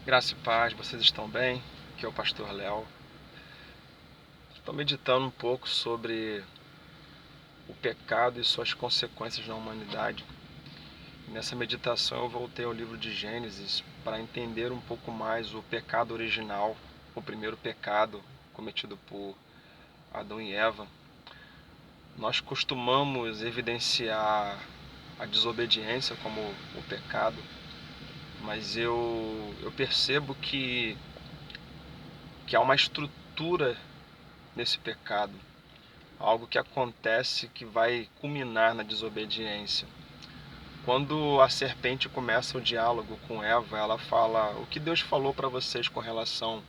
Graça e paz, vocês estão bem? Aqui é o Pastor Léo. Estou meditando um pouco sobre o pecado e suas consequências na humanidade. E nessa meditação eu voltei ao livro de Gênesis para entender um pouco mais o pecado original, o primeiro pecado cometido por Adão e Eva. Nós costumamos evidenciar a desobediência como o pecado, mas eu percebo que há uma estrutura nesse pecado, algo que acontece que vai culminar na desobediência. Quando a serpente começa o diálogo com Eva, ela fala: o que Deus falou para vocês com relação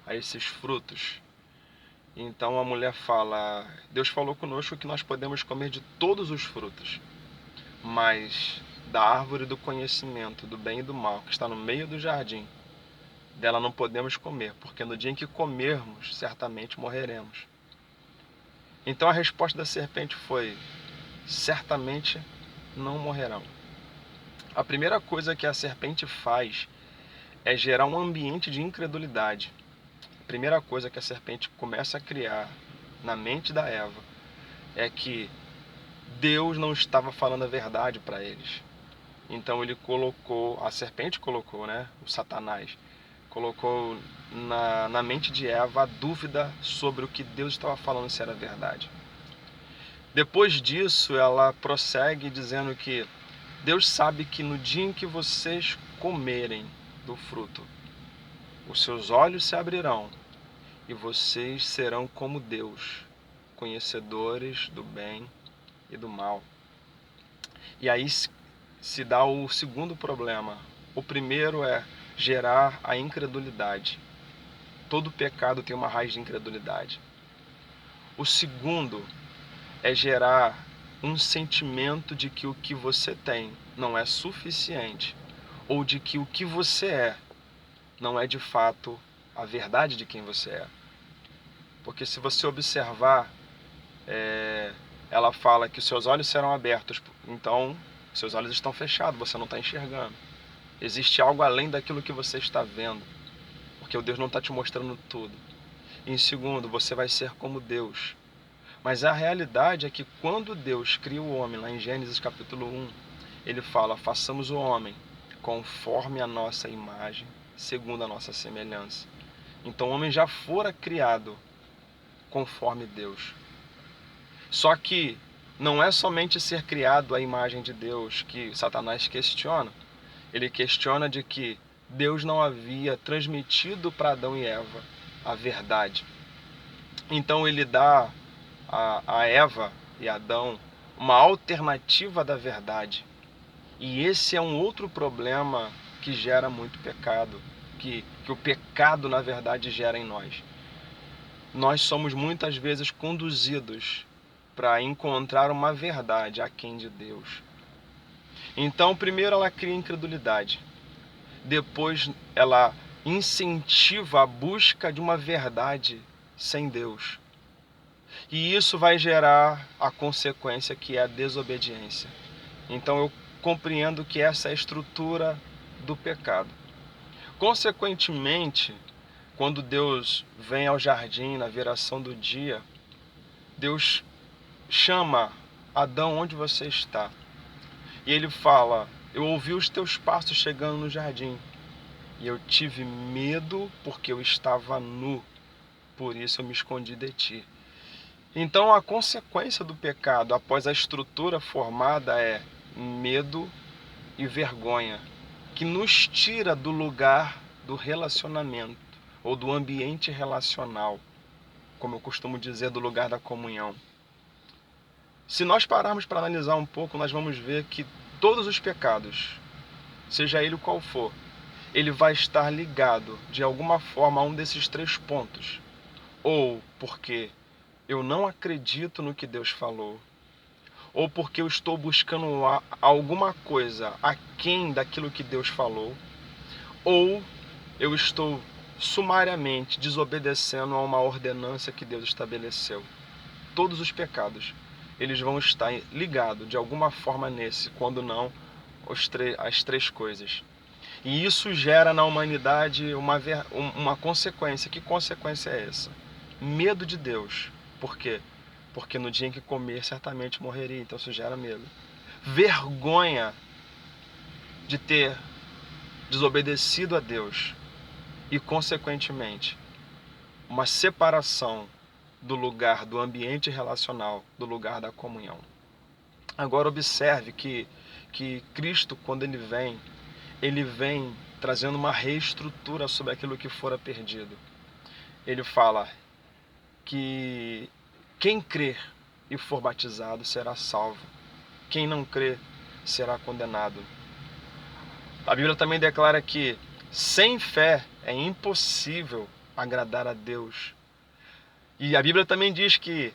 a esses frutos? Então a mulher fala: Deus falou conosco que nós podemos comer de todos os frutos, mas da árvore do conhecimento do bem e do mal, que está no meio do jardim, dela não podemos comer, porque no dia em que comermos, certamente morreremos. Então a resposta da serpente foi: certamente não morrerão. A primeira coisa que a serpente faz é gerar um ambiente de incredulidade. A primeira coisa que a serpente começa a criar na mente da Eva é que Deus não estava falando a verdade para eles. Então a serpente colocou, né, o Satanás, colocou na mente de Eva a dúvida sobre o que Deus estava falando, se era verdade. Depois disso, ela prossegue dizendo que Deus sabe que no dia em que vocês comerem do fruto, os seus olhos se abrirão e vocês serão como Deus, conhecedores do bem e do mal. E aí se dá o segundo problema. O primeiro é gerar a incredulidade. Todo pecado tem uma raiz de incredulidade. O segundo é gerar um sentimento de que o que você tem não é suficiente, ou de que o que você é não é de fato a verdade de quem você é. Porque se você observar, ela fala que os seus olhos serão abertos, então seus olhos estão fechados, você não está enxergando. Existe algo além daquilo que você está vendo, porque o Deus não está te mostrando tudo. E em segundo, você vai ser como Deus. Mas a realidade é que quando Deus cria o homem, lá em Gênesis capítulo 1, ele fala: façamos o homem conforme a nossa imagem, segundo a nossa semelhança. Então o homem já fora criado conforme Deus. Só que não é somente ser criado à imagem de Deus que Satanás questiona. Ele questiona de que Deus não havia transmitido para Adão e Eva a verdade. Então ele dá a Eva e Adão uma alternativa da verdade. E esse é um outro problema que gera muito pecado, que o pecado na verdade gera em nós. Nós somos muitas vezes conduzidos para encontrar uma verdade aquém de Deus. Então, primeiro ela cria incredulidade, depois ela incentiva a busca de uma verdade sem Deus. E isso vai gerar a consequência que é a desobediência. Então eu compreendo que essa é a estrutura do pecado. Consequentemente, quando Deus vem ao jardim na viração do dia, Deus chama Adão: onde você está? E ele fala: eu ouvi os teus passos chegando no jardim e eu tive medo porque eu estava nu, por isso eu me escondi de ti. Então a consequência do pecado após a estrutura formada é medo e vergonha, que nos tira do lugar do relacionamento ou do ambiente relacional, como eu costumo dizer, do lugar da comunhão. Se nós pararmos para analisar um pouco, nós vamos ver que todos os pecados, seja ele qual for, ele vai estar ligado de alguma forma a um desses três pontos. Ou porque eu não acredito no que Deus falou, ou porque eu estou buscando alguma coisa aquém daquilo que Deus falou, ou eu estou sumariamente desobedecendo a uma ordenança que Deus estabeleceu. Todos os pecados, eles vão estar ligados de alguma forma nesse, quando não as três coisas. E isso gera na humanidade uma consequência. Que consequência é essa? Medo de Deus. Por quê? Porque no dia em que comer, certamente morreria. Então isso gera medo. Vergonha de ter desobedecido a Deus. E, consequentemente, uma separação do lugar do ambiente relacional, do lugar da comunhão. Agora observe que Cristo, quando ele vem trazendo uma reestrutura sobre aquilo que fora perdido. Ele fala que quem crer e for batizado será salvo. Quem não crer será condenado. A Bíblia também declara que sem fé é impossível agradar a Deus. E a Bíblia também diz que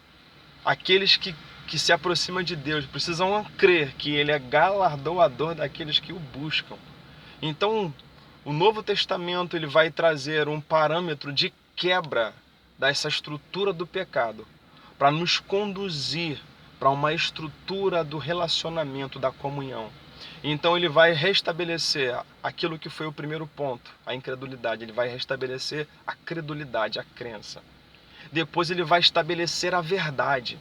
aqueles que se aproximam de Deus precisam crer que Ele é galardoador daqueles que o buscam. Então, o Novo Testamento ele vai trazer um parâmetro de quebra dessa estrutura do pecado, para nos conduzir para uma estrutura do relacionamento, da comunhão. Então ele vai restabelecer aquilo que foi o primeiro ponto, a incredulidade. Ele vai restabelecer a credulidade, a crença. Depois ele vai estabelecer a verdade.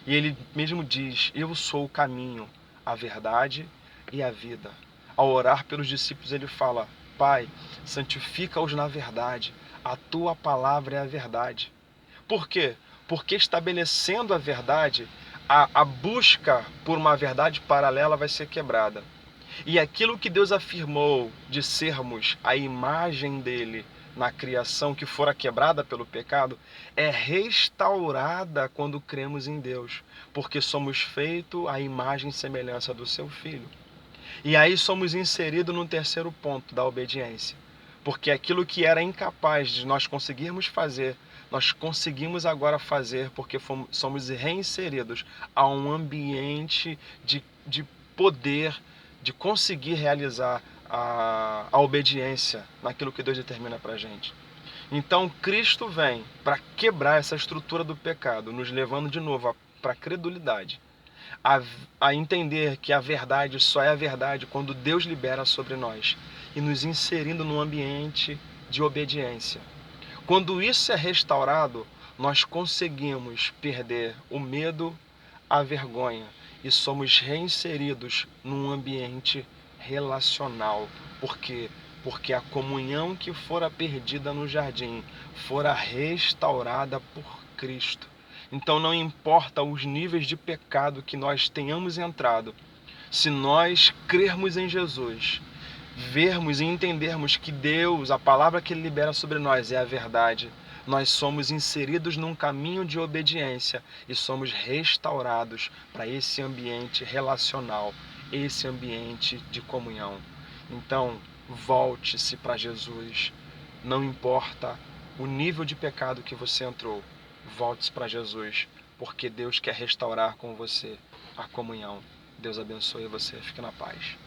E ele mesmo diz: eu sou o caminho, a verdade e a vida. Ao orar pelos discípulos ele fala: Pai, santifica-os na verdade, a tua palavra é a verdade. Por quê? Porque estabelecendo a verdade, a busca por uma verdade paralela vai ser quebrada. E aquilo que Deus afirmou de sermos a imagem dele na criação, que fora quebrada pelo pecado, é restaurada quando cremos em Deus, porque somos feitos à imagem e semelhança do seu Filho. E aí somos inseridos no terceiro ponto da obediência, porque aquilo que era incapaz de nós conseguirmos fazer, nós conseguimos agora fazer, porque somos reinseridos a um ambiente de poder, de conseguir realizar a obediência naquilo que Deus determina para a gente. Então Cristo vem para quebrar essa estrutura do pecado, nos levando de novo para a credulidade, a entender que a verdade só é a verdade quando Deus libera sobre nós e nos inserindo num ambiente de obediência. Quando isso é restaurado, nós conseguimos perder o medo, a vergonha e somos reinseridos num ambiente relacional. Por quê? Porque a comunhão que fora perdida no jardim fora restaurada por Cristo. Então não importa os níveis de pecado que nós tenhamos entrado, se nós crermos em Jesus, vermos e entendermos que Deus, a palavra que Ele libera sobre nós é a verdade, nós somos inseridos num caminho de obediência e somos restaurados para esse ambiente relacional, esse ambiente de comunhão. Então, volte-se para Jesus. Não importa o nível de pecado que você entrou, volte-se para Jesus, porque Deus quer restaurar com você a comunhão. Deus abençoe você. Fique na paz.